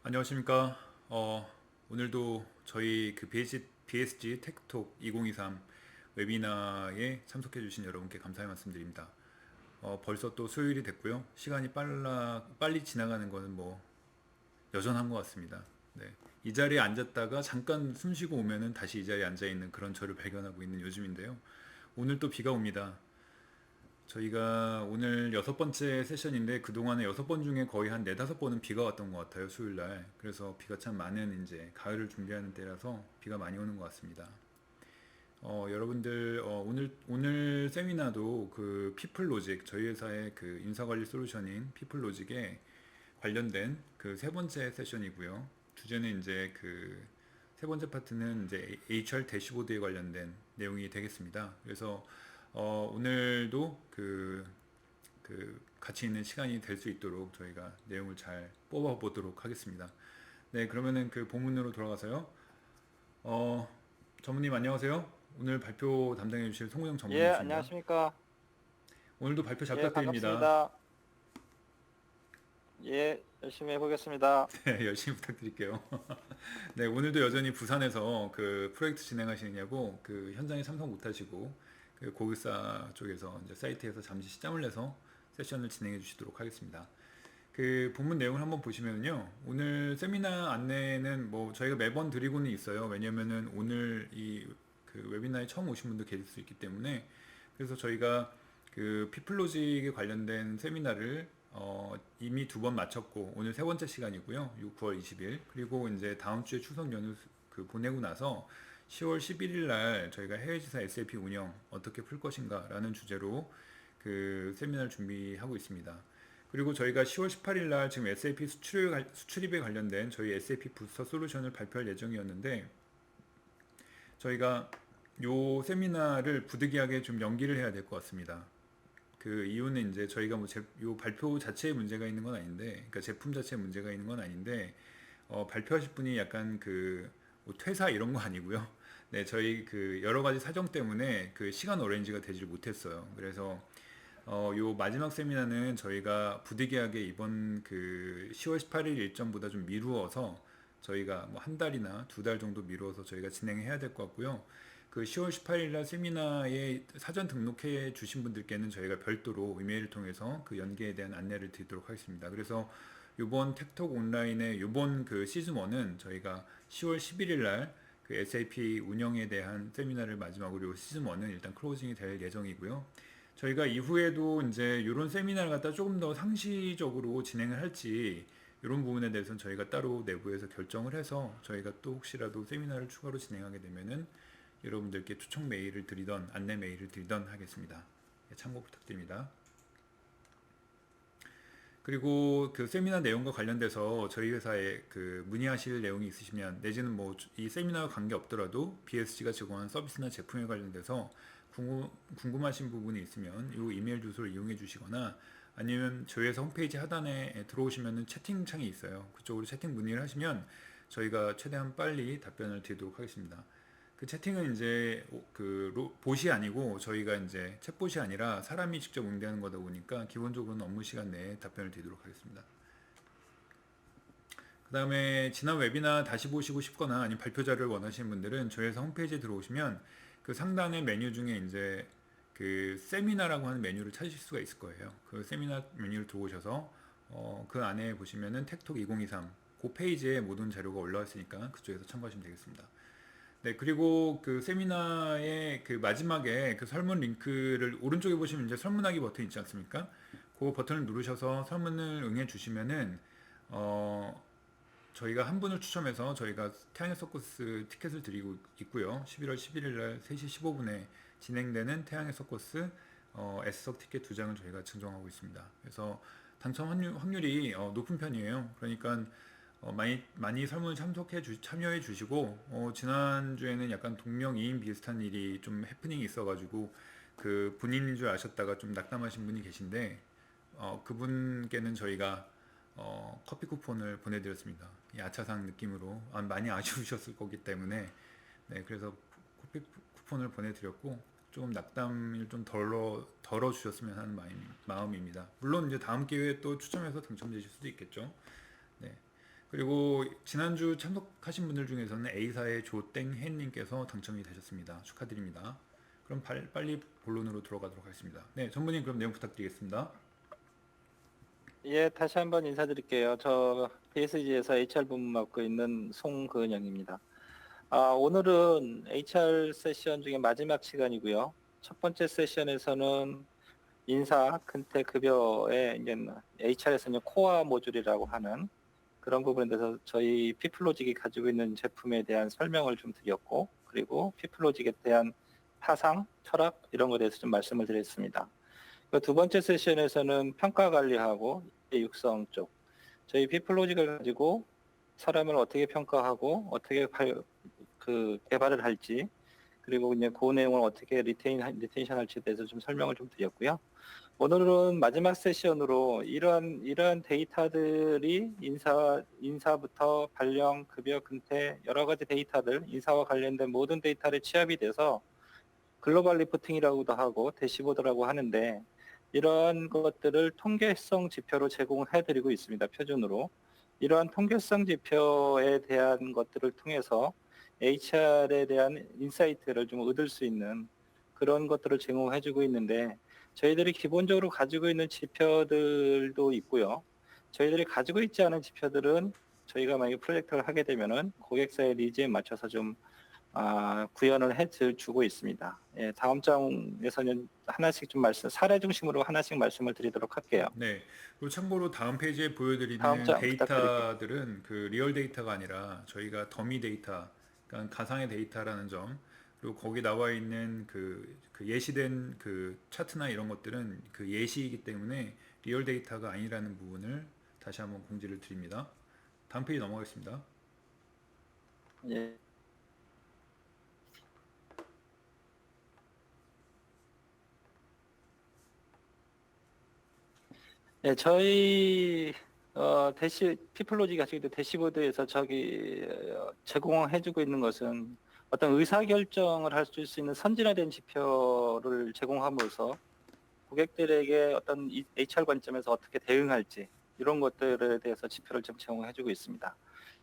안녕하십니까. 오늘도 저희 그 BSG 테크톡 2023 웨비나에 참석해주신 여러분께 감사의 말씀드립니다. 벌써 또 수요일이 됐고요. 시간이 빨리 지나가는 거는 뭐 여전한 것 같습니다. 네. 이 자리에 앉았다가 잠깐 숨 쉬고 오면은 다시 이 자리에 앉아 있는 그런 저를 발견하고 있는 요즘인데요. 오늘 또 비가 옵니다. 저희가 오늘 여섯 번째 세션인데 그동안에 여섯 번 중에 거의 한 네다섯 번은 비가 왔던 것 같아요, 수요일 날. 그래서 비가 참 많은 이제 가을을 준비하는 때라서 비가 많이 오는 것 같습니다. 여러분들, 오늘 세미나도 그 피플 로직, 저희 회사의 그 인사관리 솔루션인 피플 로직에 관련된 그 세 번째 세션이고요. 주제는 이제 그 세 번째 파트는 이제 HR 대시보드에 관련된 내용이 되겠습니다. 그래서 오늘도 그 가치 있는 시간이 될 수 있도록 저희가 내용을 잘 뽑아 보도록 하겠습니다. 네, 그러면은 그 본문으로 돌아가서요. 어, 전무님 안녕하세요. 오늘 발표 담당해 주실 송우영 예, 전무님이십니다. 안녕하십니까. 오늘도 발표 잘 예, 부탁드립니다. 반갑습니다. 예, 열심히 해보겠습니다. 네, 열심히 부탁드릴게요. 네, 오늘도 여전히 부산에서 그 프로젝트 진행하시느냐고 그 현장에 참석 못 하시고 그 고객사 쪽에서 이제 사이트에서 잠시 시점을 내서 세션을 진행해 주시도록 하겠습니다. 그 본문 내용을 한번 보시면요. 오늘 세미나 안내는 뭐 저희가 매번 드리고는 있어요. 왜냐면은 오늘 이 그 웨비나에 처음 오신 분도 계실 수 있기 때문에 그래서 저희가 그 피플로직에 관련된 세미나를 이미 두 번 마쳤고 오늘 세 번째 시간이고요. 9월 20일 그리고 이제 다음 주에 추석 연휴 그 보내고 나서 10월 11일 날 저희가 해외지사 SAP 운영 어떻게 풀 것인가라는 주제로 그 세미나를 준비하고 있습니다. 그리고 저희가 10월 18일 날 지금 SAP 수출입에 관련된 저희 SAP 부스터 솔루션을 발표할 예정이었는데 저희가 요 세미나를 부득이하게 좀 연기를 해야 될 것 같습니다. 그 이유는 이제 저희가 뭐 요 발표 자체에 문제가 있는 건 아닌데, 그러니까 제품 자체에 문제가 있는 건 아닌데, 발표하실 분이 약간 그뭐 퇴사 이런 거 아니고요. 네, 저희 그 여러 가지 사정 때문에 그 시간 어레인지가 되질 못했어요. 그래서 요 마지막 세미나는 저희가 부득이하게 이번 그 10월 18일 일정보다 좀 미루어서 저희가 뭐 한 달이나 두 달 정도 미루어서 저희가 진행해야 될 것 같고요. 그 10월 18일 날 세미나에 사전 등록해 주신 분들께는 저희가 별도로 이메일을 통해서 그 연계에 대한 안내를 드리도록 하겠습니다. 그래서 요번 텍톡 온라인의 요번 그 시즌 1은 저희가 10월 11일 날 그 SAP 운영에 대한 세미나를 마지막으로 요 시즌 1은 일단 클로징이 될 예정이고요. 저희가 이후에도 이제 이런 세미나를 갖다 조금 더 상시적으로 진행을 할지 이런 부분에 대해서는 저희가 따로 내부에서 결정을 해서 저희가 또 혹시라도 세미나를 추가로 진행하게 되면은 여러분들께 초청 메일을 드리던 안내 메일을 드리던 하겠습니다. 예, 참고 부탁드립니다. 그리고 그 세미나 내용과 관련돼서 저희 회사에 그 문의하실 내용이 있으시면 내지는 뭐 이 세미나와 관계 없더라도 BSG가 제공하는 서비스나 제품에 관련돼서 궁금하신 부분이 있으면 이 이메일 주소를 이용해 주시거나 아니면 저희 회사 홈페이지 하단에 들어오시면은 채팅창이 있어요. 그쪽으로 채팅 문의를 하시면 저희가 최대한 빨리 답변을 드리도록 하겠습니다. 그 채팅은 이제 봇이 아니고 저희가 이제 챗봇이 아니라 사람이 직접 응대하는 거다 보니까 기본적으로는 업무 시간 내에 답변을 드리도록 하겠습니다. 그 다음에 지난 웨비나 다시 보시고 싶거나 아니면 발표 자료를 원하시는 분들은 저희 회사 홈페이지에 들어오시면 그 상단의 메뉴 중에 이제 그 세미나라고 하는 메뉴를 찾으실 수가 있을 거예요. 그 세미나 메뉴를 들어오셔서 그 안에 보시면은 텍톡 2023 그 페이지에 모든 자료가 올라와 있으니까 그쪽에서 참고하시면 되겠습니다. 네, 그리고 그 세미나의 그 마지막에 그 설문 링크를 오른쪽에 보시면 이제 설문하기 버튼 있지 않습니까? 그 버튼을 누르셔서 설문을 응해 주시면은 어 저희가 한 분을 추첨해서 저희가 태양의 서커스 티켓을 드리고 있고요. 11월 11일 날 3시 15분에 진행되는 태양의 서커스 S석 티켓 두 장을 저희가 증정하고 있습니다. 그래서 당첨 확률이 높은 편이에요. 그러니까 많이 설문 참여해 주시고 지난주에는 약간 동명이인 비슷한 일이 좀 해프닝이 있어가지고 그 본인인 줄 아셨다가 좀 낙담하신 분이 계신데 그분께는 저희가 커피 쿠폰을 보내드렸습니다. 이 아차상 느낌으로 많이 아쉬우셨을 거기 때문에 네, 그래서 커피 쿠폰을 보내드렸고 조금 낙담을 좀 덜어 주셨으면 하는 마음입니다. 물론 이제 다음 기회에 또 추첨해서 당첨되실 수도 있겠죠. 네. 그리고 지난주 참석하신 분들 중에서는 A사의 조땡해님께서 당첨이 되셨습니다. 축하드립니다. 그럼 빨리 본론으로 들어가도록 하겠습니다. 네, 전무님 그럼 내용 부탁드리겠습니다. 예, 다시 한번 인사드릴게요. 저 PSG에서 HR 부문 맡고 있는 송근영입니다. 오늘은 HR 세션 중에 마지막 시간이고요. 첫 번째 세션에서는 인사, 근태, 급여의 이제 HR에서는 코어 모듈이라고 하는 그런 부분에 대해서 저희 피플로직이 가지고 있는 제품에 대한 설명을 좀 드렸고, 그리고 피플로직에 대한 사상, 철학 이런 것에 대해서 좀 말씀을 드렸습니다. 두 번째 세션에서는 평가 관리하고 육성 쪽, 저희 피플로직을 가지고 사람을 어떻게 평가하고 어떻게 개발을 할지, 그리고 이제 그 내용을 어떻게 리테이션 할지에 대해서 좀 설명을 좀 드렸고요. 오늘은 마지막 세션으로 이러한 데이터들이 인사부터 발령, 급여, 근태 여러 가지 데이터들, 인사와 관련된 모든 데이터를 취합이 돼서 글로벌 리포팅이라고도 하고 대시보드라고 하는데, 이러한 것들을 통계성 지표로 제공해드리고 있습니다. 표준으로. 이러한 통계성 지표에 대한 것들을 통해서 HR에 대한 인사이트를 좀 얻을 수 있는 그런 것들을 제공해주고 있는데, 저희들이 기본적으로 가지고 있는 지표들도 있고요. 저희들이 가지고 있지 않은 지표들은 저희가 만약에 프로젝트를 하게 되면은 고객사의 니즈에 맞춰서 좀 구현을 해주고 있습니다. 예, 다음 장에서는 하나씩 좀 사례 중심으로 하나씩 말씀을 드리도록 할게요. 네, 그리고 참고로 다음 페이지에 다음 보여드리는 장 부탁드릴게요. 데이터들은 그 리얼 데이터가 아니라 저희가 더미 데이터, 그러니까 가상의 데이터라는 점, 그리고 거기 나와 있는 그 예시된 그 차트나 이런 것들은 그 예시이기 때문에 리얼 데이터가 아니라는 부분을 다시 한번 공지를 드립니다. 다음 페이지 넘어가겠습니다. 예. 네, 저희 피플로지 가지고 있는 대시보드에서 제공해주고 있는 것은 어떤 의사결정을 할 수 있는 선진화된 지표를 제공함으로써 고객들에게 어떤 HR 관점에서 어떻게 대응할지 이런 것들에 대해서 지표를 좀 제공해주고 있습니다.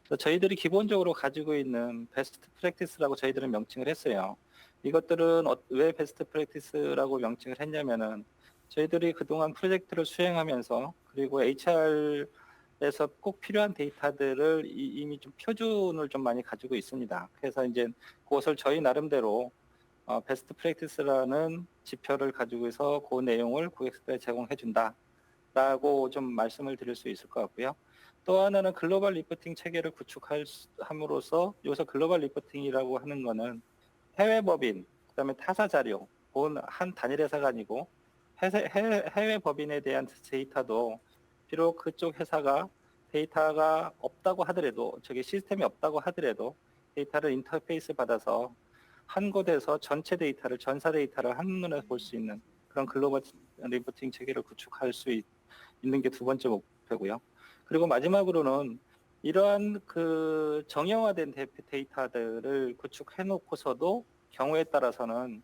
그래서 저희들이 기본적으로 가지고 있는 베스트 프랙티스라고 저희들은 명칭을 했어요. 이것들은 왜 베스트 프랙티스라고 명칭을 했냐면은 저희들이 그동안 프로젝트를 수행하면서, 그리고 HR에서 꼭 필요한 데이터들을 이미 좀 표준을 좀 많이 가지고 있습니다. 그래서 이제 그것을 저희 나름대로 베스트 프랙티스라는 지표를 가지고서 그 내용을 고객사에 제공해 준다라고 좀 말씀을 드릴 수 있을 것 같고요. 또 하나는 글로벌 리포팅 체계를 구축함으로써, 여기서 글로벌 리포팅이라고 하는 거는 해외 법인, 그다음에 타사 자료, 본 한 단일 회사가 아니고 해외 법인에 대한 데이터도, 비록 그쪽 회사가 데이터가 없다고 하더라도, 저기 시스템이 없다고 하더라도 데이터를 인터페이스 받아서 한 곳에서 전체 데이터를, 전사 데이터를 한눈에 볼 수 있는 그런 글로벌 리포팅 체계를 구축할 수 있는 게 두 번째 목표고요. 그리고 마지막으로는 이러한 그 정형화된 데이터들을 구축해 놓고서도 경우에 따라서는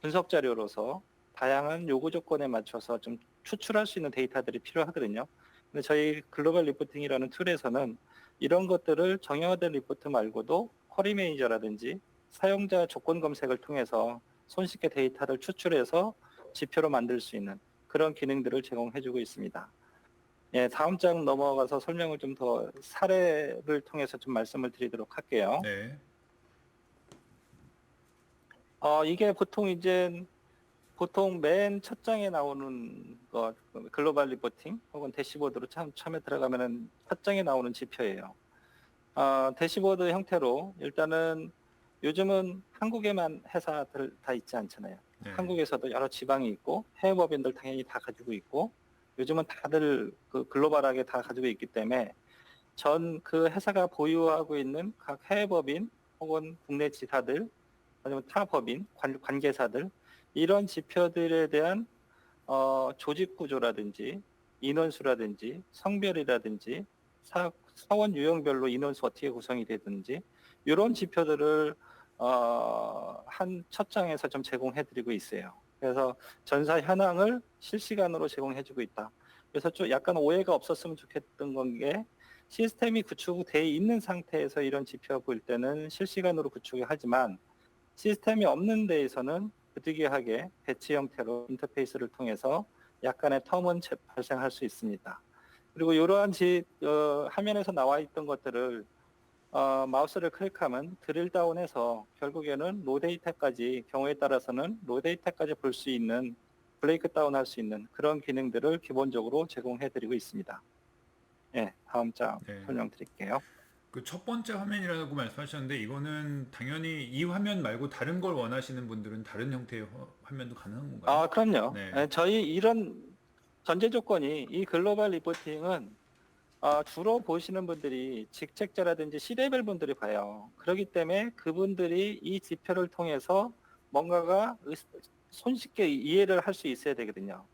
분석 자료로서 다양한 요구 조건에 맞춰서 좀 추출할 수 있는 데이터들이 필요하거든요. 근데 저희 글로벌 리포팅이라는 툴에서는 이런 것들을 정형화된 리포트 말고도 쿼리 매니저라든지 사용자 조건 검색을 통해서 손쉽게 데이터를 추출해서 지표로 만들 수 있는 그런 기능들을 제공해주고 있습니다. 예, 다음 장 넘어가서 설명을 좀 더 사례를 통해서 좀 말씀을 드리도록 할게요. 네, 이게 보통 맨 첫 장에 나오는 거, 글로벌 리포팅 혹은 대시보드로 처음에 들어가면은 첫 장에 나오는 지표예요. 대시보드 형태로 일단은 요즘은 한국에만 회사들 다 있지 않잖아요. 네, 한국에서도 여러 지방이 있고 해외 법인들 당연히 다 가지고 있고, 요즘은 다들 그 글로벌하게 다 가지고 있기 때문에 전 그 회사가 보유하고 있는 각 해외 법인 혹은 국내 지사들, 아니면 타 법인, 관계사들, 이런 지표들에 대한 조직 구조라든지 인원수라든지 성별이라든지 사원 유형별로 인원수 어떻게 구성이 되든지 이런 지표들을 한 첫 장에서 좀 제공해드리고 있어요. 그래서 전사 현황을 실시간으로 제공해주고 있다. 그래서 좀 약간 오해가 없었으면 좋겠던 게, 시스템이 구축돼 있는 상태에서 이런 지표 볼 때는 실시간으로 구축을 하지만 시스템이 없는 데에서는 부득이하게 배치 형태로 인터페이스를 통해서 약간의 텀은 발생할 수 있습니다. 그리고 이러한 화면에서 나와 있던 것들을 마우스를 클릭하면 드릴 다운해서 결국에는 로 데이터까지 경우에 따라서는 로 데이터까지 볼 수 있는 브레이크 다운 할 수 있는 그런 기능들을 기본적으로 제공해 드리고 있습니다. 예, 다음 장 네. 설명드릴게요. 그 첫 번째 화면이라고 말씀하셨는데 이거는 당연히 이 화면 말고 다른 걸 원하시는 분들은 다른 형태의 화면도 가능한 건가요? 아, 그럼요. 네. 예, 저희 이런 전제 조건이 이 글로벌 리포팅은 주로 보시는 분들이 직책자라든지 C레벨 분들이 봐요. 그렇기 때문에 그분들이 이 지표를 통해서 뭔가가 손쉽게 이해를 할 수 있어야 되거든요.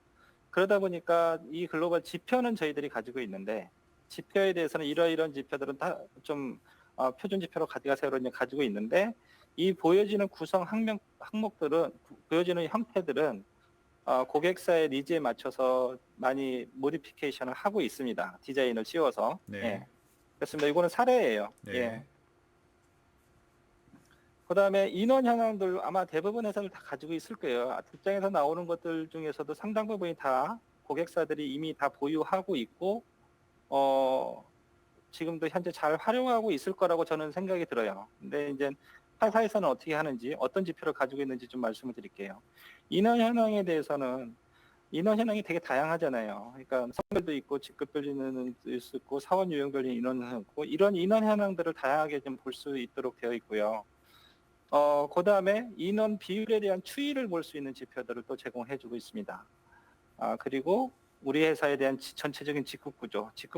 그러다 보니까 이 글로벌 지표는 저희들이 가지고 있는데 지표에 대해서는 이러이런 지표들은 다 좀 표준 지표로 가져가세요로 가지고 있는데 이 보여지는 구성 항목들은 보여지는 형태들은 고객사의 니즈에 맞춰서 많이 모디피케이션을 하고 있습니다. 디자인을 씌워서. 네. 예. 그렇습니다. 이거는 사례예요. 네. 예. 그다음에 인원 현황들 아마 대부분 회사들 다 가지고 있을 거예요. 뒷장에서 나오는 것들 중에서도 상당 부분이 다 고객사들이 이미 다 보유하고 있고 지금도 현재 잘 활용하고 있을 거라고 저는 생각이 들어요. 근데 이제 회사에서는 어떻게 하는지 어떤 지표를 가지고 있는지 좀 말씀을 드릴게요. 인원 현황에 대해서는 인원 현황이 되게 다양하잖아요. 그러니까 성별도 있고 직급별 인원도 있고 사원 유형별 인원도 있고 이런 인원 현황들을 다양하게 좀 볼 수 있도록 되어 있고요. 그다음에 인원 비율에 대한 추이를 볼 수 있는 지표들을 또 제공해주고 있습니다. 그리고 우리 회사에 대한 전체적인 직급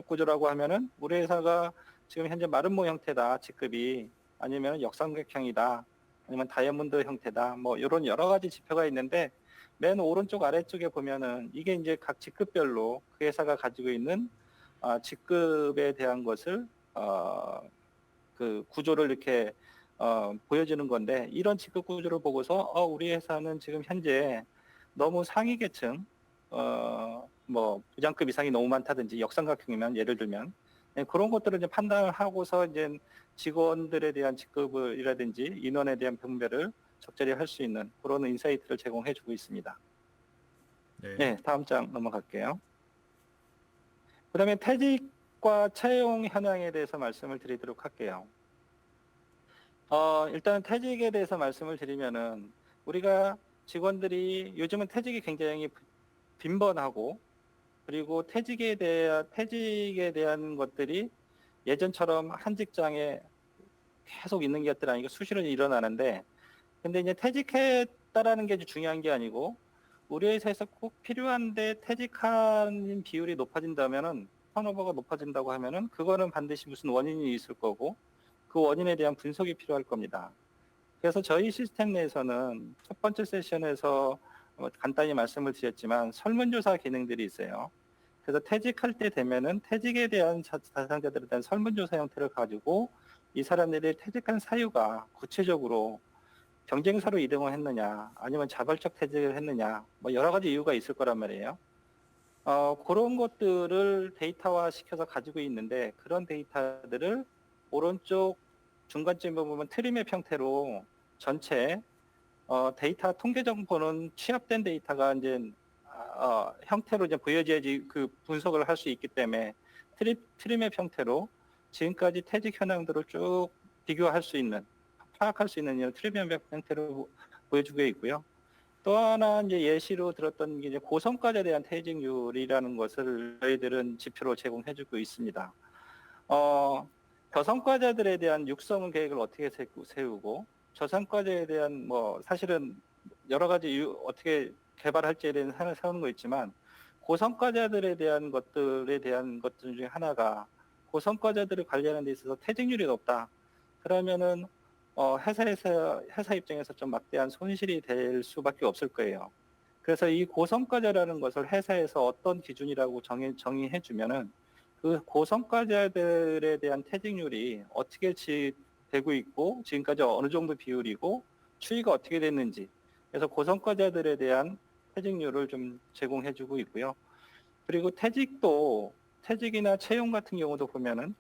구조라고 하면은 우리 회사가 지금 현재 마름모 형태다 직급이 아니면 역삼각형이다 아니면 다이아몬드 형태다 뭐 이런 여러 가지 지표가 있는데 맨 오른쪽 아래쪽에 보면은 이게 이제 각 직급별로 그 회사가 가지고 있는 직급에 대한 것을 그 구조를 이렇게 보여주는 건데 이런 직급 구조를 보고서 우리 회사는 지금 현재 너무 상위 계층 뭐 부장급 이상이 너무 많다든지 역삼각형이면 예를 들면 그런 것들을 이제 판단을 하고서 이제 직원들에 대한 직급이라든지 인원에 대한 분배를 적절히 할 수 있는 그런 인사이트를 제공해주고 있습니다. 네. 네, 다음 장 넘어갈게요. 그다음에 퇴직과 채용 현황에 대해서 말씀을 드리도록 할게요. 일단 퇴직에 대해서 말씀을 드리면은 우리가 직원들이 요즘은 퇴직이 굉장히 빈번하고 그리고 퇴직에 대한 것들이 예전처럼 한 직장에 계속 있는 것들이 아니고 수시로 일어나는데 근데 이제 퇴직했다라는 게 중요한 게 아니고 우리 회사에서 꼭 필요한데 퇴직하는 비율이 높아진다면은 턴오버가 높아진다고 하면은 그거는 반드시 무슨 원인이 있을 거고 그 원인에 대한 분석이 필요할 겁니다. 그래서 저희 시스템 내에서는 첫 번째 세션에서 간단히 말씀을 드렸지만 설문조사 기능들이 있어요. 그래서 퇴직할 때 되면은 퇴직에 대한 대상자들에 대한 설문조사 형태를 가지고 이 사람들이 퇴직한 사유가 구체적으로 경쟁사로 이동을 했느냐, 아니면 자발적 퇴직을 했느냐, 뭐 여러 가지 이유가 있을 거란 말이에요. 그런 것들을 데이터화 시켜서 가지고 있는데 그런 데이터들을 오른쪽 중간쯤에 보면 트리맵 형태로 전체 데이터 통계 정보는 취합된 데이터가 이제 형태로 이제 보여져야지 그 분석을 할 수 있기 때문에 트리맵 형태로 지금까지 퇴직 현황들을 쭉 비교할 수 있는 파악할 수 있는 이런 트리맵 형태로 보여주고 있고요. 또 하나 이제 예시로 들었던 게 이제 고성과자에 대한 퇴직률이라는 것을 저희들은 지표로 제공해주고 있습니다. 저성과자들에 대한 육성 계획을 어떻게 세우고 저성과자에 대한 뭐 사실은 여러 가지 이유 어떻게 개발할지에 대한 세우는 거 있지만 고성과자들에 대한 것들 중에 하나가 고성과자들을 관리하는 데 있어서 퇴직률이 높다. 그러면은 회사 입장에서 좀 막대한 손실이 될 수밖에 없을 거예요. 그래서 이 고성과자라는 것을 회사에서 어떤 기준이라고 정의해 주면은 그 고성과자들에 대한 퇴직률이 어떻게 되고 있고 지금까지 어느 정도 비율이고 추이가 어떻게 됐는지 그래서 고성과자들에 대한 퇴직률을 좀 제공해 주고 있고요. 그리고 퇴직이나 채용 같은 경우도 보면은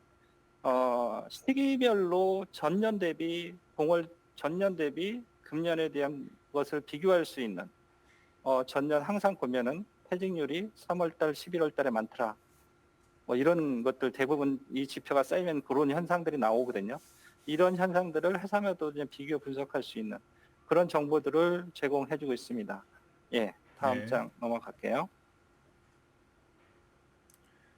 시기별로 전년 대비 동월 전년 대비 금년에 대한 것을 비교할 수 있는 전년 항상 보면은 퇴직률이 3월 달, 11월 달에 많더라. 뭐 이런 것들 대부분 이 지표가 쌓이면 그런 현상들이 나오거든요. 이런 현상들을 회사마다 이제 비교 분석할 수 있는 그런 정보들을 제공해주고 있습니다. 예, 다음 네. 장 넘어갈게요.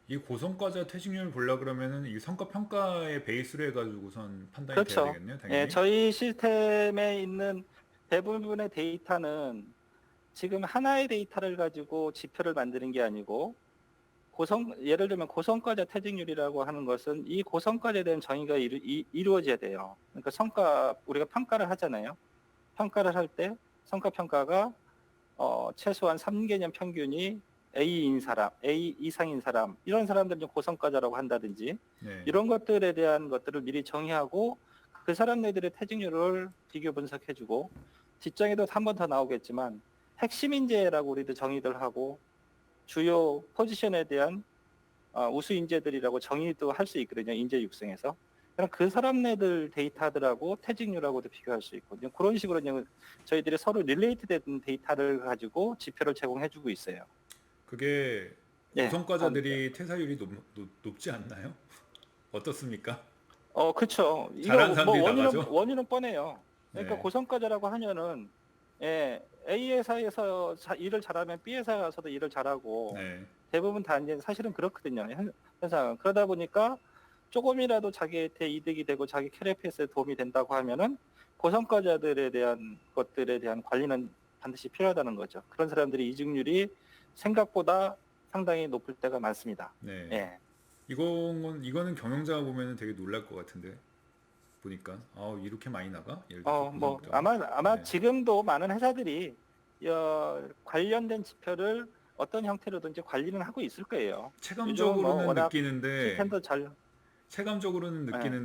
이 고성과자 퇴직률 보려 그러면은 이 성과 평가의 베이스로 해가지고선 판단이 돼야 그렇죠. 되겠네요, 예, 당연히. 저희 시스템에 있는 대부분의 데이터는 지금 하나의 데이터를 가지고 지표를 만드는 게 아니고 예를 들면 고성과자 퇴직률이라고 하는 것은 이 고성과자에 대한 정의가 이루어져야 돼요. 그러니까 우리가 평가를 하잖아요. 평가를 할 때 성과 평가가 최소한 3개년 평균이 A인 사람, A 이상인 사람, 이런 사람들은 좀 고성과자라고 한다든지 네. 이런 것들에 대한 것들을 미리 정의하고 그 사람들의 퇴직률을 비교 분석해주고 뒷장에도 한 번 더 나오겠지만 핵심 인재라고 우리도 정의들 하고 주요 포지션에 대한 우수 인재들이라고 정의도 할 수 있거든요. 인재 육성에서. 그럼 그 사람네들 데이터들하고 퇴직률하고도 비교할 수 있고 그런 식으로 저희들이 서로 릴레이트된 데이터를 가지고 지표를 제공해주고 있어요. 그게 예, 다음 장. 고성과자들이 퇴사율이 높지 않나요? 어떻습니까? 그렇죠. 잘하는 이거 뭐 사람들이 원인은 나가죠? 원인은 뻔해요. 그러니까 네. 고성과자라고 하면은 A 회사에서 일을 잘하면 B 회사 가서도 일을 잘하고 네. 대부분 다 이제 사실은 그렇거든요. 현상. 그러다 보니까 조금이라도 자기한테 이득이 되고 자기 캐리어페이스에 도움이 된다고 하면은 고성과자들에 대한 것들에 대한 관리는 반드시 필요하다는 거죠. 그런 사람들이 이직률이 생각보다 상당히 높을 때가 많습니다. 네. 예. 이거는 경영자가 보면은 되게 놀랄 것 같은데 보니까 이렇게 많이 나가? 예를 들어서 뭐 고성과자가. 아마 네. 지금도 많은 회사들이 관련된 지표를 어떤 형태로든지 관리는 하고 있을 거예요. 요즘은 뭐 체감적으로는 워낙 느끼는데 시스템도 잘,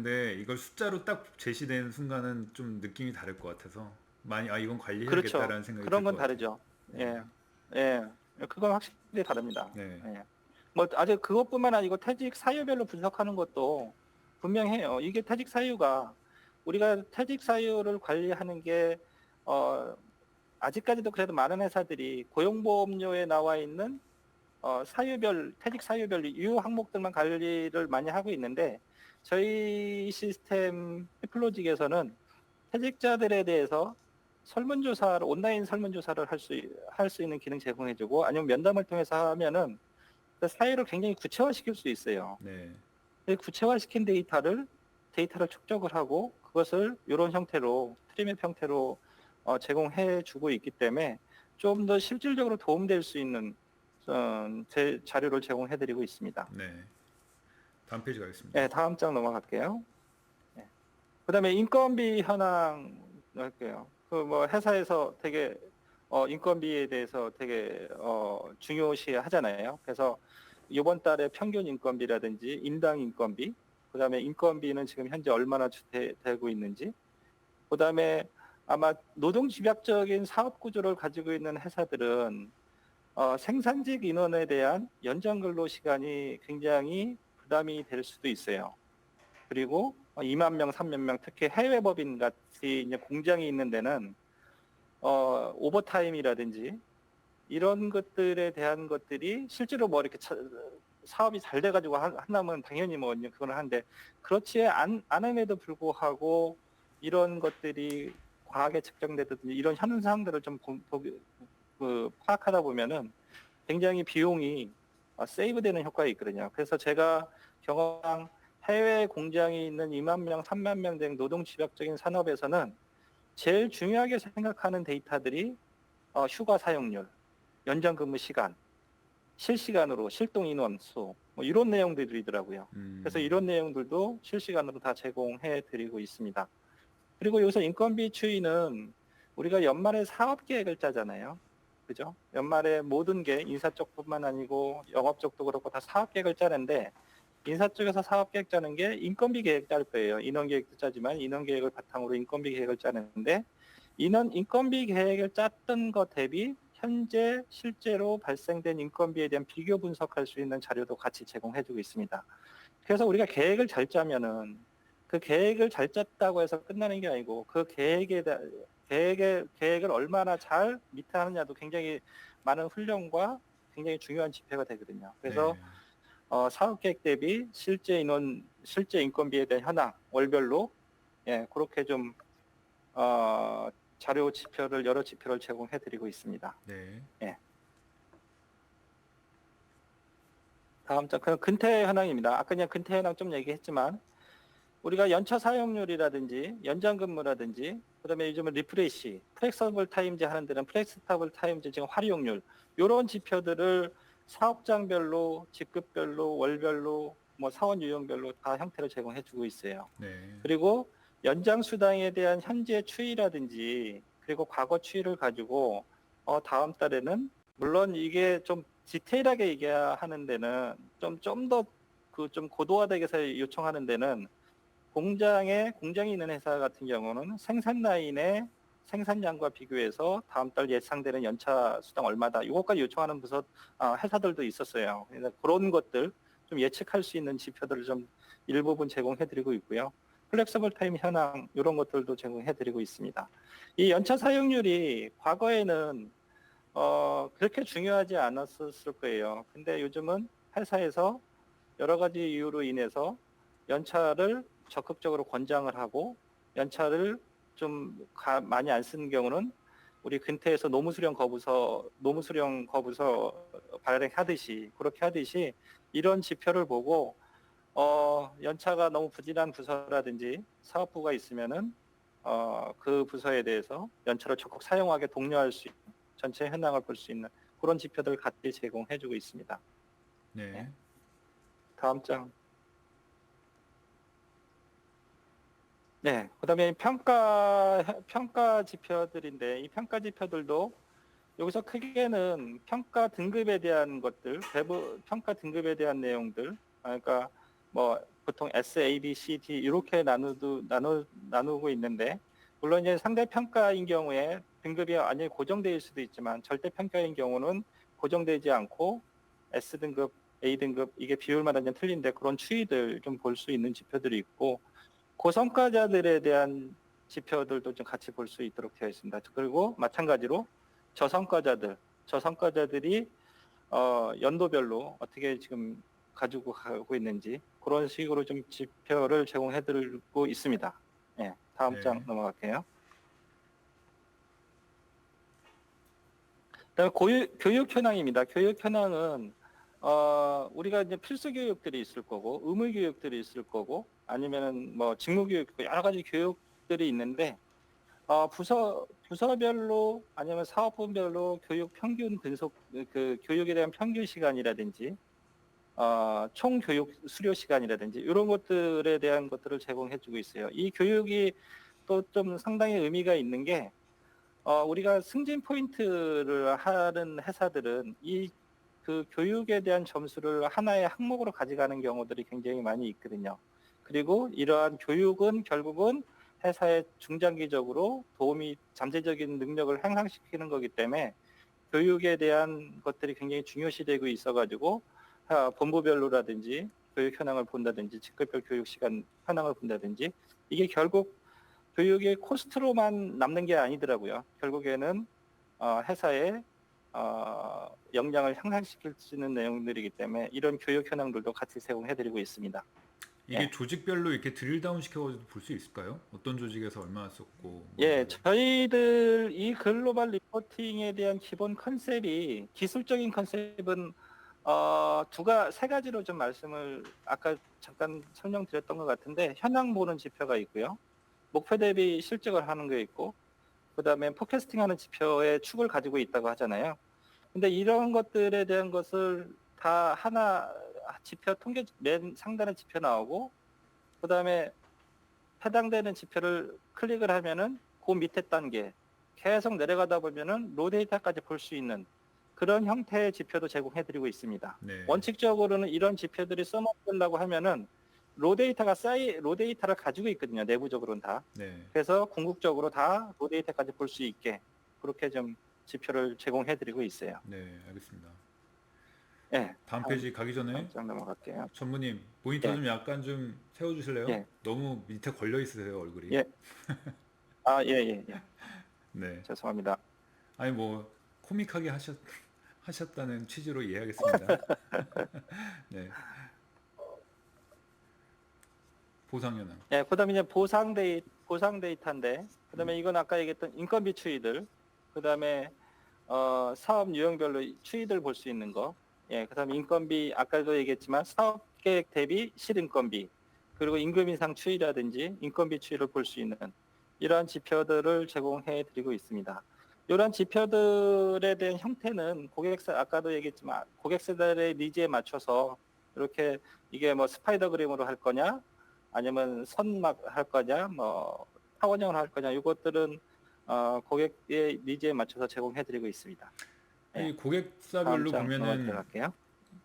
예. 이걸 숫자로 딱 제시된 순간은 좀 느낌이 다를 것 같아서 많이 이건 그렇죠. 관리해야겠다라는 생각이 들 그런 건 것 같아요. 다르죠. 네. 예, 예. 그건 확실히 다릅니다. 네. 예. 뭐 아직 그것뿐만 아니고 퇴직 사유별로 분석하는 것도 분명해요. 이게 퇴직 사유가 우리가 퇴직 사유를 관리하는 게 아직까지도 그래도 많은 회사들이 고용보험료에 나와 있는 퇴직 사유별 유효 항목들만 관리를 많이 하고 있는데 저희 시스템 피플로직에서는 퇴직자들에 대해서 온라인 설문조사를 할 수 있는 기능 제공해주고 아니면 면담을 통해서 하면은 그 사유를 굉장히 구체화시킬 수 있어요. 네. 그 구체화시킨 데이터를 축적을 하고 그것을 이런 형태로 트리맵 형태로 제공해주고 있기 때문에 좀 더 실질적으로 도움될 수 있는 자료를 제공해드리고 있습니다. 네. 다음 페이지 가겠습니다. 네, 다음 장 넘어갈게요. 네. 그다음에 인건비 현황 할게요. 그 뭐 회사에서 되게 인건비에 대해서 되게 중요시 하잖아요. 그래서 이번 달에 평균 인건비라든지 인당 인건비, 그다음에 인건비는 지금 현재 얼마나 되고 있는지, 그다음에 아마 노동 집약적인 사업 구조를 가지고 있는 회사들은 생산직 인원에 대한 연장 근로 시간이 굉장히 부담이 될 수도 있어요. 그리고 2만 명, 3만 명, 특히 해외 법인 같이 이제 공장이 있는 데는 오버타임이라든지 이런 것들에 대한 것들이 실제로 뭐 이렇게 사업이 잘 돼가지고 한다면 당연히 뭐 그걸 하는데 그렇지 않음에도 불구하고 이런 것들이 과하게 측정되든지 이런 현상들을 좀 파악하다 보면은 굉장히 비용이 세이브되는 효과가 있거든요. 그래서 제가 경험한 해외 공장이 있는 2만 명, 3만 명 된 노동 집약적인 산업에서는 제일 중요하게 생각하는 데이터들이 휴가 사용률, 연장 근무 시간, 실시간으로 실동 인원 수, 뭐 이런 내용들이더라고요. 그래서 이런 내용들도 실시간으로 다 제공해 드리고 있습니다. 그리고 여기서 인건비 추이는 우리가 연말에 사업 계획을 짜잖아요. 그죠? 연말에 모든 게 인사 쪽뿐만 아니고 영업 쪽도 그렇고 다 사업 계획을 짜는데 인사 쪽에서 사업 계획 짜는 게 인건비 계획 짤 거예요. 인원 계획도 짜지만 인원 계획을 바탕으로 인건비 계획을 짜는데 인건비 계획을 짰던 것 대비 현재 실제로 발생된 인건비에 대한 비교 분석할 수 있는 자료도 같이 제공해주고 있습니다. 그래서 우리가 계획을 잘 짜면은 그 계획을 잘 짰다고 해서 끝나는 게 아니고 그 계획을 얼마나 잘 미팅하느냐도 굉장히 많은 훈련과 굉장히 중요한 지표가 되거든요. 그래서 네. 사업 계획 대비 실제 인건비에 대한 현황 월별로 그렇게 좀 자료 지표를 여러 지표를 제공해 드리고 있습니다. 네. 예. 다음 장 그 근태 현황입니다. 아까 그냥 근태 현황 좀 얘기했지만 우리가 연차 사용률이라든지 연장 근무라든지 그다음에 요즘은 리프레시, 플렉서블 타임제 하는 데는 플렉스터블 타임제 지금 활용률 요런 지표들을 사업장별로 직급별로 월별로 뭐 사원 유형별로 다 형태로 제공해 주고 있어요. 네. 그리고 연장 수당에 대한 현재 추이라든지 그리고 과거 추이를 가지고 다음 달에는 물론 이게 좀 디테일하게 얘기하는 데는 좀 더 그 좀 고도화되게 해서 요청하는 데는 공장이 있는 회사 같은 경우는 생산 라인의 생산량과 비교해서 다음 달 예상되는 연차 수당 얼마다 이것까지 요청하는 회사들도 있었어요. 그래서 그런 것들 좀 예측할 수 있는 지표들을 좀 일부분 제공해드리고 있고요. 플렉서블 타임 현황 이런 것들도 제공해드리고 있습니다. 이 연차 사용률이 과거에는 그렇게 중요하지 않았을 거예요. 근데 요즘은 회사에서 여러 가지 이유로 인해서 연차를 적극적으로 권장을 하고 연차를 좀 많이 안 쓰는 경우는 우리 근태에서 노무수령 거부서 발행하듯이 그렇게 하듯이 이런 지표를 보고 연차가 너무 부진한 부서라든지 사업부가 있으면은 그 부서에 대해서 연차를 적극 사용하게 독려할 수 있는 전체 현황을 볼 수 있는 그런 지표들을 같이 제공해주고 있습니다. 네. 네. 다음 장. 네, 그다음에 평가 지표들인데 이 평가 지표들도 여기서 크게는 평가 등급에 대한 것들, 평가 등급에 대한 내용들, 그러니까 뭐 보통 S, A, B, C, D 이렇게 나누고 있는데 물론 이제 상대 평가인 경우에 등급이 완전히 고정될 수도 있지만 절대 평가인 경우는 고정되지 않고 S 등급, A 등급 이게 비율마다 좀 틀린데 그런 추이들 좀 볼 수 있는 지표들이 있고. 고성과자들에 대한 지표들도 좀 같이 볼 수 있도록 되어 있습니다. 그리고 마찬가지로 저성과자들이 연도별로 어떻게 지금 가지고 가고 있는지 그런 식으로 좀 지표를 제공해드리고 있습니다. 네, 다음 장 네. 넘어갈게요. 그다음에 교육 현황입니다. 교육 현황은 우리가 이제 필수 교육들이 있을 거고 의무 교육들이 있을 거고 아니면은 뭐 직무 교육 여러 가지 교육들이 있는데 부서별로 아니면 사업부별로 교육 평균 분석 그 교육에 대한 평균 시간이라든지 총 교육 수료 시간이라든지 이런 것들에 대한 것들을 제공해 주고 있어요. 이 교육이 또 좀 상당히 의미가 있는 게 우리가 승진 포인트를 하는 회사들은 그 교육에 대한 점수를 하나의 항목으로 가져가는 경우들이 굉장히 많이 있거든요. 그리고 이러한 교육은 결국은 회사에 중장기적으로 잠재적인 능력을 향상시키는 거기 때문에 교육에 대한 것들이 굉장히 중요시되고 있어가지고 본부별로라든지 교육 현황을 본다든지 직급별 교육 시간 현황을 본다든지 이게 결국 교육의 코스트로만 남는 게 아니더라고요. 결국에는 회사의 역량을 향상시킬 수 있는 내용들이기 때문에 이런 교육 현황들도 같이 제공해드리고 있습니다. 이게 예, 조직별로 이렇게 드릴다운 시켜가지고 볼 수 있을까요? 어떤 조직에서 얼마나 썼고 뭐 예, 이런. 저희들 이 글로벌 리포팅에 대한 기본 컨셉이 기술적인 컨셉은 세 가지로 좀 말씀을 아까 잠깐 설명드렸던 것 같은데 현황 보는 지표가 있고요. 목표 대비 실적을 하는 게 있고 그다음에 포캐스팅하는 지표의 축을 가지고 있다고 하잖아요. 근데 이런 것들에 대한 것을 다 하나 지표 통계 맨 상단에 지표 나오고 그다음에 해당되는 지표를 클릭을 하면은 그 밑에 단계 계속 내려가다 보면은 로 데이터까지 볼 수 있는 그런 형태의 지표도 제공해드리고 있습니다. 네. 원칙적으로는 이런 지표들이 써먹으려고 하면은 로 데이터를 가지고 있거든요. 내부적으로는 다. 네. 그래서 궁극적으로 다 로 데이터까지 볼 수 있게 그렇게 좀 지표를 제공해드리고 있어요. 네. 알겠습니다. 예, 다음 다음, 페이지 가기 전에 다음 장 넘어갈게요. 전무님 모니터 예, 좀 약간 좀 세워주실래요? 예, 너무 밑에 걸려 있으세요 얼굴이. 예, 아, 예, 예, 예. 네. 죄송합니다. 아니 뭐 코믹하게 하셨다는 취지로 이해하겠습니다. 네. 보상 현황. 예, 그다음에 이제 보상 데이터인데, 그다음에 이건 아까 얘기했던 인건비 추이들, 그다음에 사업 유형별로 추이들 볼 수 있는 거, 예, 그다음에 인건비 아까도 얘기했지만 사업 계획 대비 실인건비, 그리고 임금 인상 추이라든지 인건비 추이를 볼 수 있는 이러한 지표들을 제공해 드리고 있습니다. 이러한 지표들에 대한 형태는 고객사 아까도 얘기했지만 고객사들의 니즈에 맞춰서 이렇게 이게 뭐 스파이더 그림으로 할 거냐, 아니면 선막 할 거냐, 뭐 타원형으로 할 거냐, 이것들은 고객의 니즈에 맞춰서 제공해드리고 있습니다. 예, 이 다음 고객사별로 장 넘어 보면은 들어갈게요.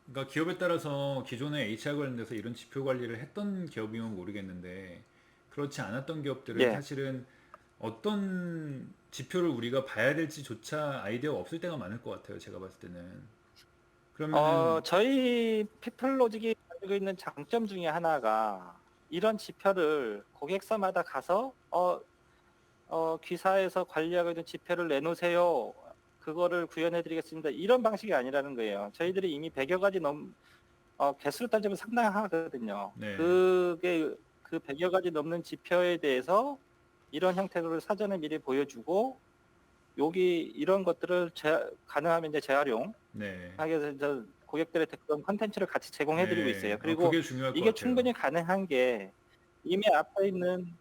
그러니까 기업에 따라서 기존에 HR 관련돼서 이런 지표 관리를 했던 기업이면 모르겠는데 그렇지 않았던 기업들은 예, 사실은 어떤 지표를 우리가 봐야 될지조차 아이디어가 없을 때가 많을 것 같아요. 제가 봤을 때는. 그러면은 저희 피플로직이 가지고 있는 장점 중에 하나가 이런 지표를 고객사마다 가서 기사에서 관리하고 있는 지표를 내놓으세요. 그거를 구현해드리겠습니다. 이런 방식이 아니라는 거예요. 저희들이 이미 100여 가지 개수로 따지면 상당하거든요. 네, 그게 그 100여 가지 넘는 지표에 대해서 이런 형태로 사전에 미리 보여주고 여기 이런 것들을 가능하면 이제 재활용하게 네, 해서 고객들의 그런 컨텐츠를 같이 제공해드리고 있어요. 네. 그리고 그게 중요할 것 이게 같아요. 충분히 가능한 게 이미 앞에 있는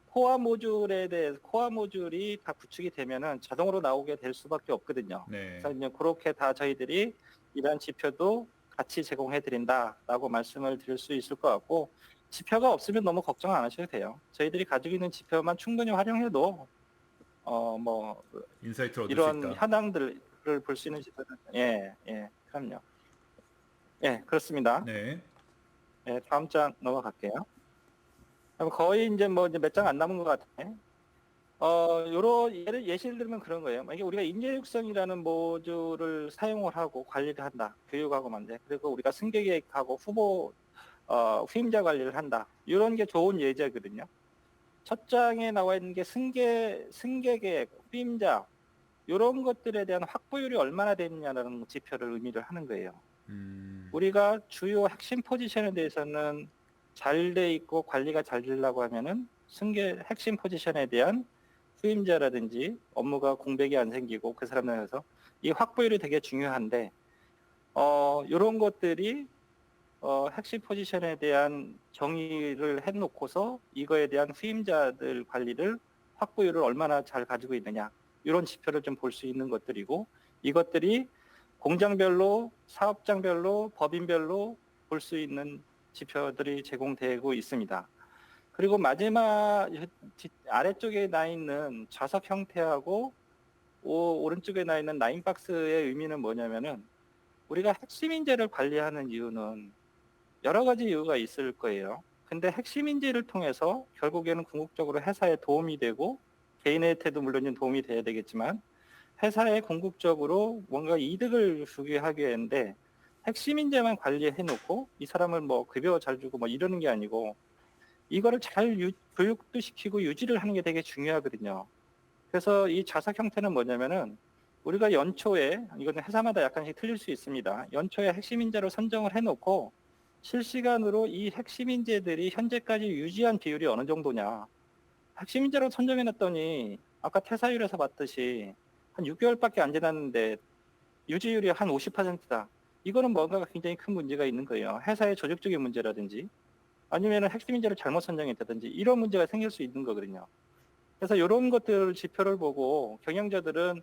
코어 모듈이 다 구축이 되면은 자동으로 나오게 될 수밖에 없거든요. 네, 그래서 이제 그렇게 다 저희들이 이러한 지표도 같이 제공해 드린다라고 말씀을 드릴 수 있을 것 같고, 지표가 없으면 너무 걱정 안 하셔도 돼요. 저희들이 가지고 있는 지표만 충분히 활용해도 뭐 인사이트를 얻을 수 이런 있다. 현황들을 볼 수 있는 지표는 그럼요. 예, 그렇습니다. 네, 예, 다음 장 넘어갈게요. 그럼 거의 이제 뭐 이제 몇 장 안 남은 것 같아요. 요런 예시를 들면 그런 거예요. 만약에 우리가 인재 육성이라는 모듈을 사용을 하고 관리를 한다. 교육하고 만데. 그리고 우리가 승계 계획하고 후임자 관리를 한다. 이런 게 좋은 예제거든요. 첫 장에 나와 있는 게 승계 계획, 후임자, 이런 것들에 대한 확보율이 얼마나 됐냐라는 지표를 의미를 하는 거예요. 우리가 주요 핵심 포지션에 대해서는 잘 돼 있고 관리가 잘 되려고 하면은 핵심 포지션에 대한 후임자라든지 업무가 공백이 안 생기고 그 사람들에서 이 확보율이 되게 중요한데 이런 것들이 핵심 포지션에 대한 정의를 해놓고서 이거에 대한 후임자들 관리를 확보율을 얼마나 잘 가지고 있느냐 이런 지표를 좀 볼 수 있는 것들이고 이것들이 공장별로 사업장별로 법인별로 볼 수 있는 지표들이 제공되고 있습니다. 그리고 마지막 아래쪽에 나 있는 좌석 형태하고 오른쪽에 나 있는 라인박스의 의미는 뭐냐면은 우리가 핵심 인재를 관리하는 이유는 여러 가지 이유가 있을 거예요. 근데 핵심 인재를 통해서 결국에는 궁극적으로 회사에 도움이 되고 개인한테도 물론 도움이 돼야 되겠지만 회사에 궁극적으로 뭔가 이득을 주게 하게 하는데 핵심 인재만 관리해 놓고 이 사람을 뭐 급여 잘 주고 뭐 이러는 게 아니고 이거를 잘 교육도 시키고 유지를 하는 게 되게 중요하거든요. 그래서 이 자석 형태는 뭐냐면은 우리가 연초에 이거는 회사마다 약간씩 틀릴 수 있습니다. 연초에 핵심 인재로 선정을 해놓고 실시간으로 이 핵심 인재들이 현재까지 유지한 비율이 어느 정도냐. 핵심 인재로 선정해놨더니 아까 퇴사율에서 봤듯이 한 6개월밖에 안 지났는데 유지율이 한 50%다. 이거는 뭔가가 굉장히 큰 문제가 있는 거예요. 회사의 조직적인 문제라든지 아니면 핵심 인재를 잘못 선정했다든지 이런 문제가 생길 수 있는 거거든요. 그래서 이런 것들 지표를 보고 경영자들은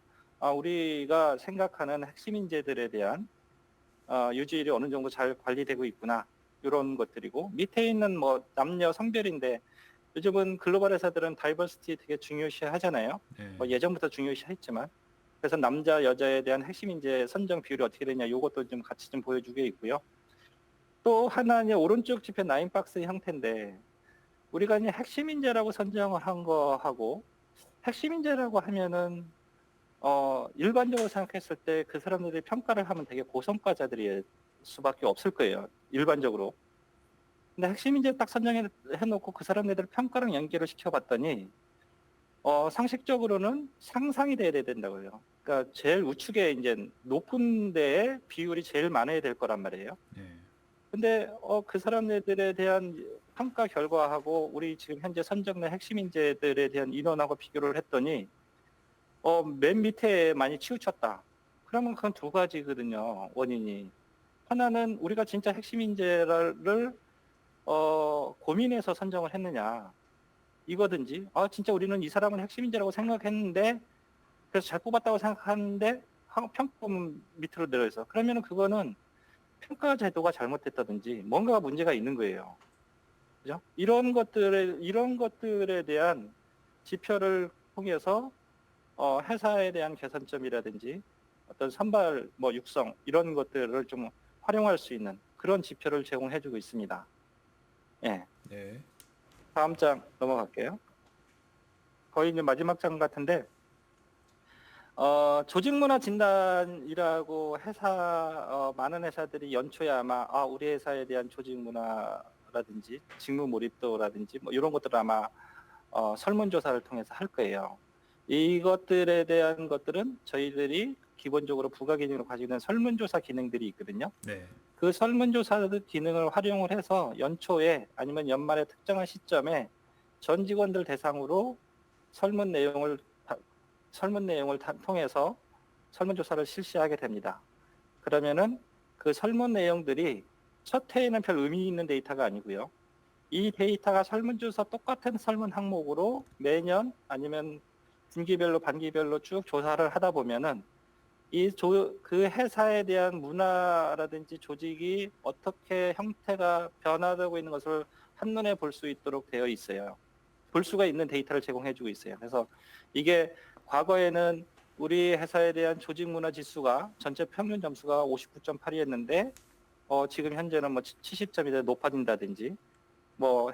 우리가 생각하는 핵심 인재들에 대한 유지율이 어느 정도 잘 관리되고 있구나 이런 것들이고 밑에 있는 뭐 남녀 성별인데 요즘은 글로벌 회사들은 다이버시티 되게 중요시 하잖아요. 네. 뭐 예전부터 중요시 했지만 그래서 남자 여자에 대한 핵심 인재 선정 비율이 어떻게 되냐 이것도 좀 같이 좀 보여주고 있고요. 또 하나는 오른쪽 지표 나인박스 형태인데 우리가 이제 핵심 인재라고 선정을 한 거하고 핵심 인재라고 하면은 일반적으로 생각했을 때 그 사람들이 평가를 하면 되게 고성과자들이에요. 수밖에 없을 거예요. 일반적으로. 근데 핵심 인재 딱 선정해 놓고 그 사람네들 평가랑 연계를 시켜봤더니 상식적으로는 상상이 돼야 된다고요. 그러니까 제일 우측에 이제 높은 데에 비율이 제일 많아야 될 거란 말이에요. 예. 근데 그 사람들에 대한 평가 결과하고 우리 지금 현재 선정된 핵심 인재들에 대한 인원하고 비교를 했더니 맨 밑에 많이 치우쳤다. 그러면 그건 두 가지거든요, 원인이. 하나는 우리가 진짜 핵심 인재를 고민해서 선정을 했느냐. 이거든지, 진짜 우리는 이 사람은 핵심 인재라고 생각했는데, 그래서 잘 뽑았다고 생각하는데, 평가는 밑으로 내려서. 그러면은 그거는 평가 제도가 잘못됐다든지, 뭔가 문제가 있는 거예요. 그죠? 이런 것들에 대한 지표를 통해서 회사에 대한 개선점이라든지 어떤 선발 육성 이런 것들을 좀 활용할 수 있는 그런 지표를 제공해주고 있습니다. 예. 네. 다음 장 넘어갈게요. 거의 이제 마지막 장 같은데 조직문화 진단이라고 많은 회사들이 연초에 아마 우리 회사에 대한 조직문화라든지 직무 몰입도라든지 이런 것들을 아마 설문조사를 통해서 할 거예요. 이것들에 대한 것들은 저희들이 기본적으로 부가 기능으로 가지고 있는 설문조사 기능들이 있거든요. 네. 그 설문조사 기능을 활용을 해서 연초에 아니면 연말에 특정한 시점에 전 직원들 대상으로 설문 내용을 통해서 설문조사를 실시하게 됩니다. 그러면은 그 설문 내용들이 첫 해에는 별 의미 있는 데이터가 아니고요. 이 데이터가 설문조사 똑같은 설문 항목으로 매년 아니면 분기별로 반기별로 쭉 조사를 하다 보면은 그 회사에 대한 문화라든지 조직이 어떻게 형태가 변화되고 있는 것을 한눈에 볼 수 있도록 되어 있어요. 볼 수가 있는 데이터를 제공해주고 있어요. 그래서 이게 과거에는 우리 회사에 대한 조직 문화 지수가 전체 평균 점수가 59.8이었는데 지금 현재는 70점이 높아진다든지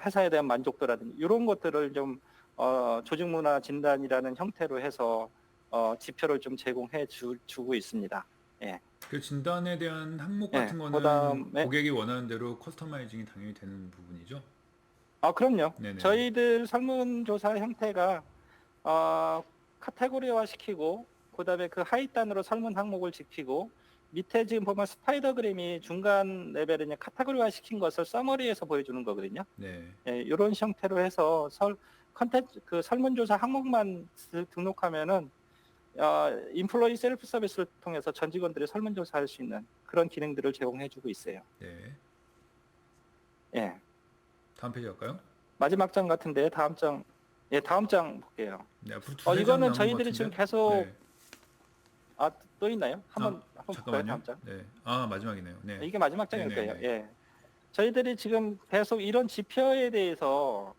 회사에 대한 만족도라든지 이런 것들을 좀 조직 문화 진단이라는 형태로 해서 지표를 좀 제공해 주고 있습니다. 예. 그 진단에 대한 항목 예. 같은 거는 그다음에 고객이 원하는 대로 커스터마이징이 당연히 되는 부분이죠. 그럼요. 네네. 저희들 설문조사 형태가 카테고리화 시키고 그다음에 그 하위단으로 설문 항목을 지키고 밑에 지금 보면 스파이더그램이 중간 레벨에 카테고리화 시킨 것을 서머리에서 보여주는 거거든요. 네. 예, 이런 형태로 해서 그 설문조사 항목만 등록하면은 인플로이 셀프 서비스를 통해서 전 직원들이 설문조사할 수 있는 그런 기능들을 제공해주고 있어요. 네. 예. 다음 페이지 갈까요? 마지막 장 같은데 다음 장 볼게요. 네, 앞으로 두세 장 이거는 남은 것 저희들이 같은데. 지금 계속 네. 또 있나요? 한번 볼까요? 잠깐만요. 다음 장. 네. 마지막이네요. 네. 이게 마지막 장일 네네네. 거예요. 예. 저희들이 지금 계속 이런 지표에 대해서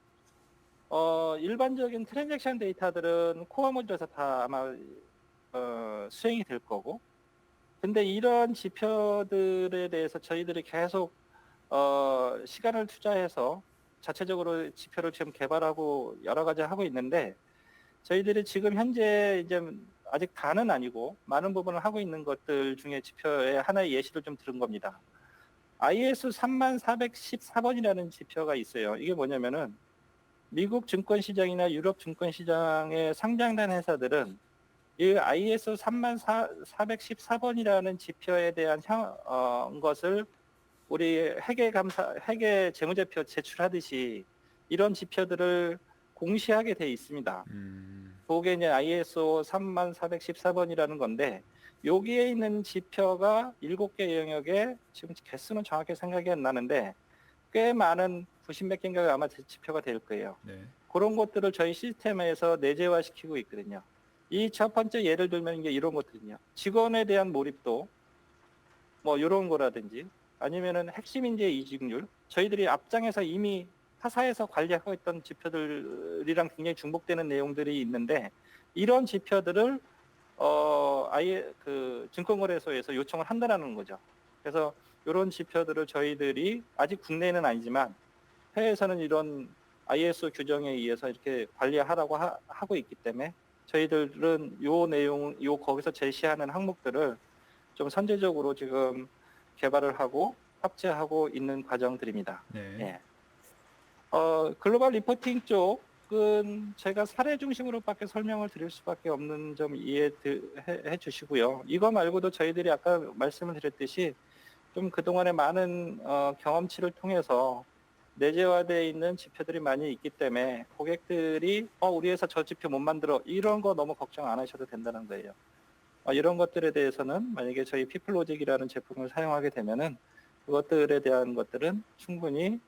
일반적인 트랜잭션 데이터들은 코어 모듈에서 다 아마 수행이 될 거고, 근데 이런 지표들에 대해서 저희들이 계속 시간을 투자해서 자체적으로 지표를 지금 개발하고 여러 가지 하고 있는데, 저희들이 지금 현재 이제 아직 다는 아니고 많은 부분을 하고 있는 것들 중에 지표의 하나의 예시를 좀 들은 겁니다. ISO 3414번이라는 지표가 있어요. 이게 뭐냐면은 미국 증권시장이나 유럽 증권시장에 상장된 회사들은 이 ISO 3414번이라는 지표에 대한 것을 우리 회계 재무제표 제출하듯이 이런 지표들을 공시하게 돼 있습니다. 그게 이제 ISO 3414번이라는 건데, 여기에 있는 지표가 7개 영역에 지금 개수는 정확히 생각이 안 나는데 꽤 많은 90몇 개인가 아마 지표가 될 거예요. 네. 그런 것들을 저희 시스템에서 내재화 시키고 있거든요. 이 첫 번째 예를 들면 이게 이런 것들이요. 직원에 대한 몰입도 이런 거라든지 아니면은 핵심 인재 이직률, 저희들이 앞장에서 이미 타사에서 관리하고 있던 지표들이랑 굉장히 중복되는 내용들이 있는데, 이런 지표들을 아예 그 증권거래소에서 요청을 한다라는 거죠. 그래서 이런 지표들을 저희들이 아직 국내에는 아니지만 해외에서는 이런 ISO 규정에 의해서 이렇게 관리하라고 하고 있기 때문에 저희들은 거기서 제시하는 항목들을 좀 선제적으로 지금 개발을 하고 합체하고 있는 과정들입니다. 네. 예. 글로벌 리포팅 쪽은 제가 사례 중심으로밖에 설명을 드릴 수밖에 없는 점 이해해 주시고요. 이거 말고도 저희들이 아까 말씀을 드렸듯이 좀 그동안의 많은 경험치를 통해서 내재화되어 있는 지표들이 많이 있기 때문에 고객들이 우리 회사 저 지표 못 만들어 이런 거 너무 걱정 안 하셔도 된다는 거예요. 이런 것들에 대해서는 만약에 저희 피플로직이라는 제품을 사용하게 되면은 그것들에 대한 것들은 충분히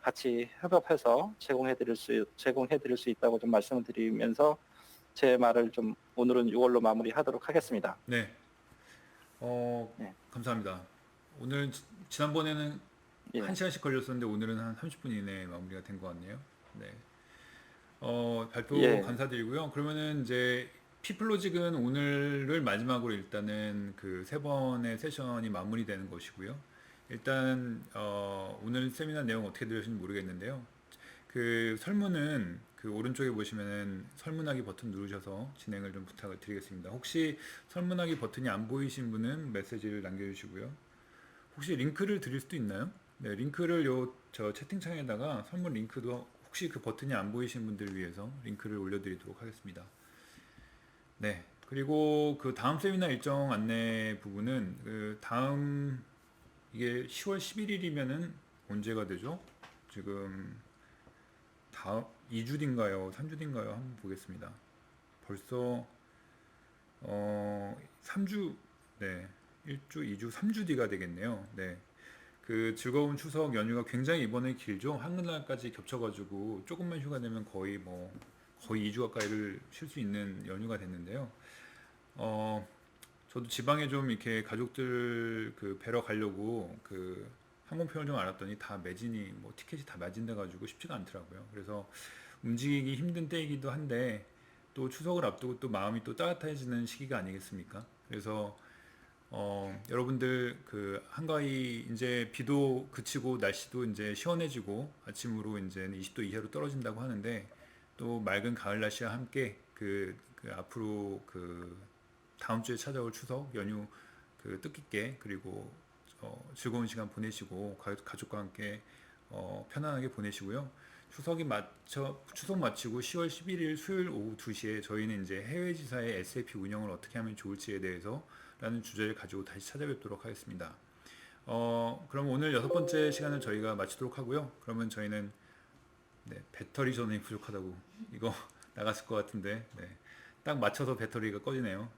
같이 협업해서 제공해 드릴 수 있다고 좀 말씀을 드리면서 제 말을 좀 오늘은 이걸로 마무리하도록 하겠습니다. 네. 네. 감사합니다. 오늘 지난번에는 예. 1시간씩 걸렸었는데 오늘은 한 30분 이내에 마무리가 된 것 같네요. 네. 발표 예. 감사드리고요. 그러면은 이제 피플로직은 오늘을 마지막으로 일단은 그 3번의 세션이 마무리되는 것이고요. 일단 오늘 세미나 내용 어떻게 들으셨는지 모르겠는데요. 그 설문은 그 오른쪽에 보시면은 설문하기 버튼 누르셔서 진행을 좀 부탁을 드리겠습니다. 혹시 설문하기 버튼이 안 보이신 분은 메시지를 남겨주시고요. 혹시 링크를 드릴 수도 있나요? 네, 링크를 저 채팅창에다가 설문 링크도 혹시 그 버튼이 안 보이신 분들을 위해서 링크를 올려드리도록 하겠습니다. 네, 그리고 그 다음 세미나 일정 안내 부분은 그 다음 이게 10월 11일이면은 언제가 되죠? 지금 다음 2주 뒤인가요? 3주 뒤인가요? 한번 보겠습니다. 벌써 3주, 네, 1주, 2주, 3주 뒤가 되겠네요. 네. 그 즐거운 추석 연휴가 굉장히 이번에 길죠. 한글날까지 겹쳐가지고 조금만 휴가 내면 거의 2주 가까이를 쉴 수 있는 연휴가 됐는데요. 저도 지방에 좀 이렇게 가족들 그 뵈러 가려고 그 항공편을 좀 알았더니 다 매진이 티켓이 다 매진돼 가지고 쉽지가 않더라고요. 그래서 움직이기 힘든 때이기도 한데 또 추석을 앞두고 또 마음이 또 따뜻해지는 시기가 아니겠습니까? 그래서 여러분들 그 한가히 이제 비도 그치고 날씨도 이제 시원해지고 아침으로 이제 20도 이하로 떨어진다고 하는데 또 맑은 가을 날씨와 함께 그 앞으로 그 다음 주에 찾아올 추석 연휴 그 뜻깊게 그리고 즐거운 시간 보내시고 가족과 함께 편안하게 보내시고요. 추석 마치고 10월 11일 수요일 오후 2시에 저희는 이제 해외 지사의 SAP 운영을 어떻게 하면 좋을지에 대해서 라는 주제를 가지고 다시 찾아뵙도록 하겠습니다. 그럼 오늘 6번째 시간을 저희가 마치도록 하고요. 그러면 저희는 배터리 전원이 부족하다고 이거 나갔을 것 같은데 딱 맞춰서 배터리가 꺼지네요.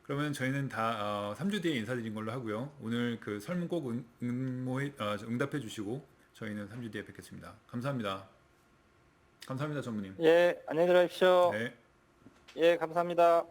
그러면 저희는 다 3주 뒤에 인사드린 걸로 하고요. 오늘 그 설문 꼭 응답해 주시고 저희는 3주 뒤에 뵙겠습니다. 감사합니다. 감사합니다, 전무님. 예, 안녕히 들어가십시오. 네. 예, 감사합니다.